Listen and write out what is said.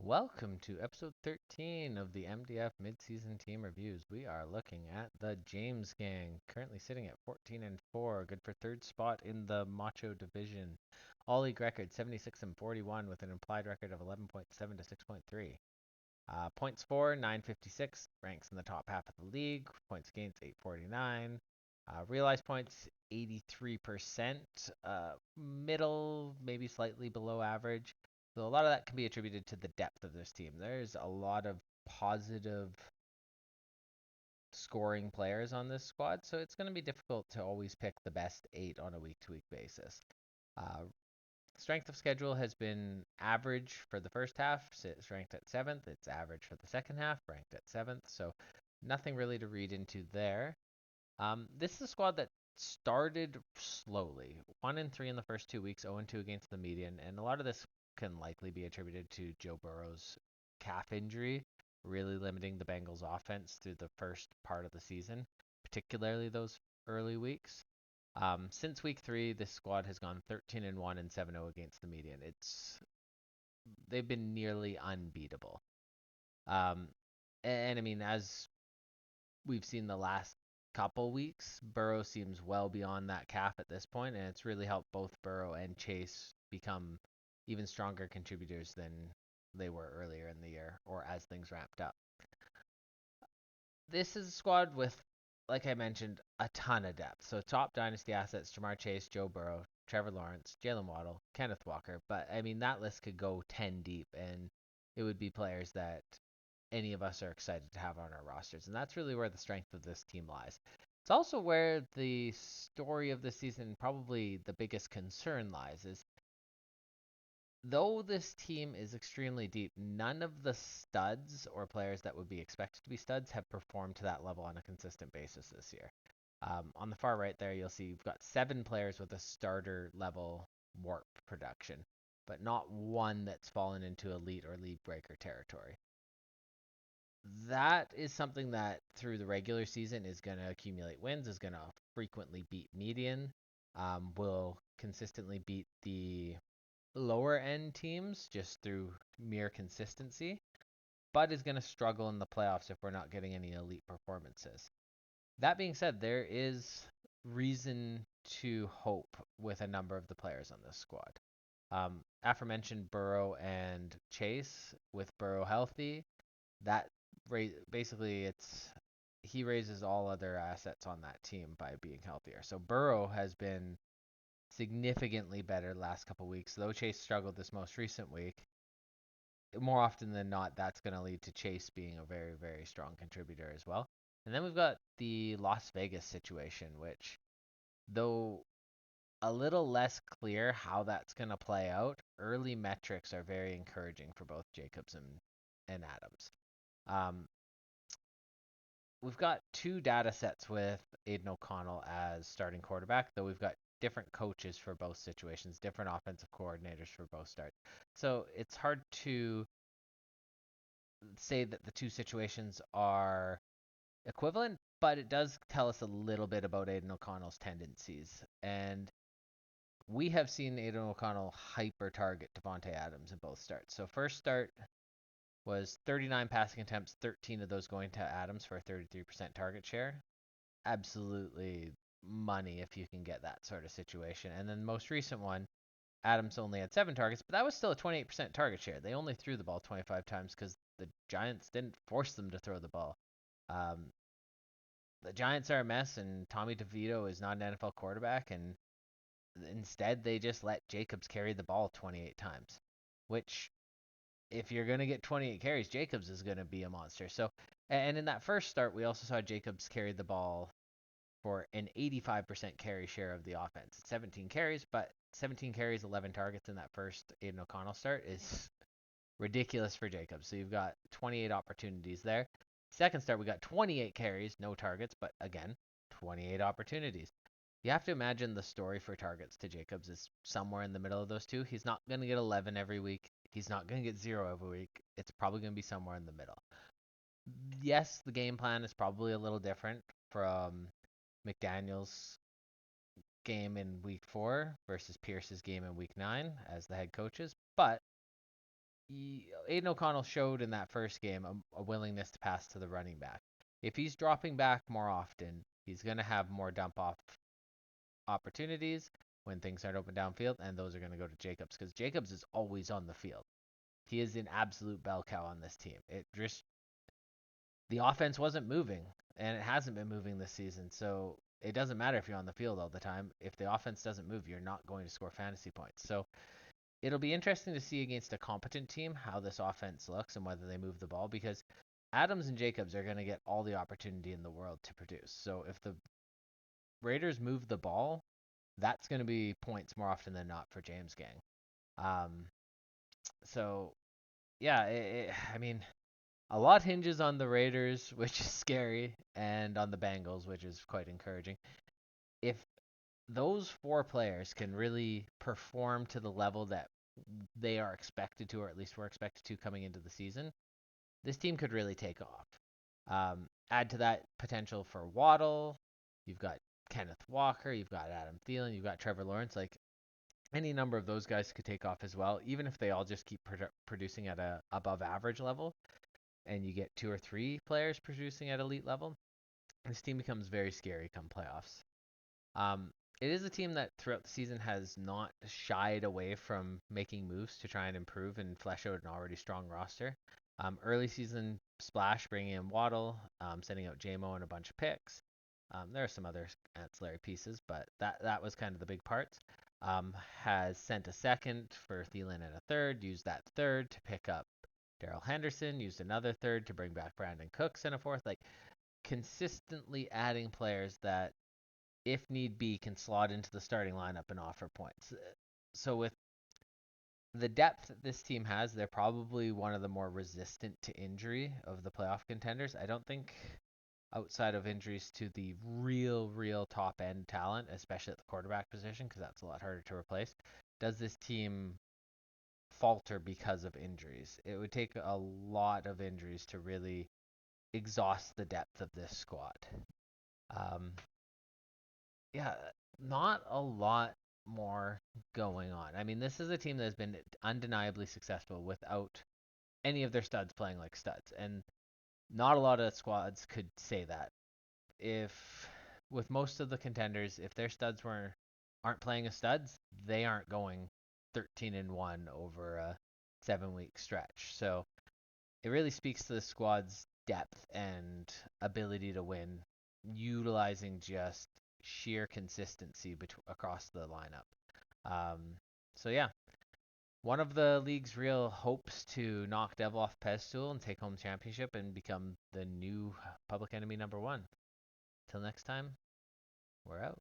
Welcome to episode 13 of the MDF midseason team reviews. We are looking at the James Gang, currently sitting at 14 and 4, good for third spot in the Macho division. All league record 76 and 41 with an implied record of 11.7 to 6.3. Points for 956, ranks in the top half of the league. Points against 849. Realized points 83%, middle, maybe slightly below average. So a lot of that can be attributed to the depth of this team. There's a lot of positive scoring players on this squad, so it's going to be difficult to always pick the best eight on a week-to-week basis. Uh, Strength of schedule has been average for the first half, it's ranked at seventh. It's average for the second half, ranked at seventh. So nothing really to read into there. This is a squad that started slowly. 1-3 in the first 2 weeks, 0-2 against the median, and a lot of this can likely be attributed to Joe Burrow's calf injury, really limiting the Bengals' offense through the first part of the season, particularly those early weeks. Since week 3, this squad has gone 13-1 and 7-0 against the median. They've been nearly unbeatable. Um, and I mean, as we've seen the last couple weeks, Burrow seems well beyond that calf at this point, and it's really helped both Burrow and Chase become even stronger contributors than they were earlier in the year or as things ramped up. This is a squad with, like I mentioned, a ton of depth. So top dynasty assets: Jamar Chase, Joe Burrow, Trevor Lawrence, Jalen Waddle, Kenneth Walker. But I mean, that list could go 10 deep, and it would be players that any of us are excited to have on our rosters. And that's really where the strength of this team lies. It's also where the story of this season, probably the biggest concern lies, is though this team is extremely deep, none of the studs or players that would be expected to be studs have performed to that level on a consistent basis this year. On the far right there, you'll see you've got 7 players with a starter level warp production, but not one that's fallen into elite or league breaker territory. That is something that through the regular season is going to accumulate wins, is going to frequently beat median, will consistently beat the lower end teams just through mere consistency, but is going to struggle in the playoffs if we're not getting any elite performances. That being said, there is reason to hope with a number of the players on this squad. Aforementioned Burrow and Chase, with Burrow healthy, that basically it's he raises all other assets on that team by being healthier. So Burrow has been significantly better the last couple weeks. Though Chase struggled this most recent week, more often than not, that's going to lead to Chase being a very, very strong contributor as well. And then we've got the Las Vegas situation, which, though a little less clear how that's going to play out, early metrics are very encouraging for both Jacobs and Adams. Um, we've got two data sets with Aiden O'Connell as starting quarterback, though we've got different coaches for both situations, different offensive coordinators for both starts. So it's hard to say that the two situations are equivalent, but it does tell us a little bit about Aiden O'Connell's tendencies. And we have seen Aiden O'Connell hyper target Devontae Adams in both starts. So first start was 39 passing attempts, 13 of those going to Adams for a 33% target share. Absolutely money if you can get that sort of situation. And then most recent one, Adams only had 7 targets, but that was still a 28% target share. They only threw the ball 25 times because the Giants didn't force them to throw the ball. Um, the Giants are a mess, and Tommy DeVito is not an NFL quarterback, and instead they just let Jacobs carry the ball 28 times, which if you're going to get 28 carries, Jacobs is going to be a monster. So, and in that first start, we also saw Jacobs carry the ball for an 85% carry share of the offense. 17 carries, but 17 carries, 11 targets in that first Aiden O'Connell start is ridiculous for Jacobs. So you've got 28 opportunities there. Second start, we got 28 carries, no targets, but again, 28 opportunities. You have to imagine the story for targets to Jacobs is somewhere in the middle of those two. He's not going to get 11 every week. He's not going to get 0 every week. It's probably going to be somewhere in the middle. Yes, the game plan is probably a little different from McDaniel's game in week 4 versus Pierce's game in week 9 as the head coaches, but Aiden O'Connell showed in that first game a willingness to pass to the running back. If he's dropping back more often, he's going to have more dump off opportunities when things aren't open downfield, and those are going to go to Jacobs because Jacobs is always on the field. He is an absolute bell cow on this team. It just the offense wasn't moving, and it hasn't been moving this season. So it doesn't matter if you're on the field all the time. If the offense doesn't move, you're not going to score fantasy points. So it'll be interesting to see against a competent team how this offense looks and whether they move the ball because Adams and Jacobs are going to get all the opportunity in the world to produce. So if the Raiders move the ball, that's going to be points more often than not for James Gang. Um, so yeah, I mean, a lot hinges on the Raiders, which is scary, and on the Bengals, which is quite encouraging. If those four players can really perform to the level that they are expected to, or at least we're expected to coming into the season, this team could really take off. Add to that potential for Waddle. You've got Kenneth Walker. You've got Adam Thielen. You've got Trevor Lawrence. Like any number of those guys could take off as well, even if they all just keep producing at a above average level, and you get two or three players producing at elite level. This team becomes very scary come playoffs. Um, it is a team that throughout the season has not shied away from making moves to try and improve and flesh out an already strong roster. Early season splash, bringing in Waddle, sending out JMO and a bunch of picks. There are some other ancillary pieces, but that was kind of the big parts. Has sent a second for Thielen and a third, used that third to pick up Darrell Henderson, used another third to bring back Brandon Cooks and a fourth. Like consistently adding players that if need be, can slot into the starting lineup and offer points. So with the depth that this team has, they're probably one of the more resistant to injury of the playoff contenders. I don't think outside of injuries to the real top end talent, especially at the quarterback position, because that's a lot harder to replace, does this team falter because of injuries. It would take a lot of injuries to really exhaust the depth of this squad. Um, yeah, not a lot more going on. I mean, this is a team that has been undeniably successful without any of their studs playing like studs, and not a lot of squads could say that. If with most of the contenders, if their studs aren't playing as studs, they aren't going 13-1 over a 7-week stretch. So it really speaks to the squad's depth and ability to win, utilizing just sheer consistency across the lineup. So yeah, one of the league's real hopes to knock Devil off pedestal and take home championship and become the new public enemy number one. Till next time, we're out.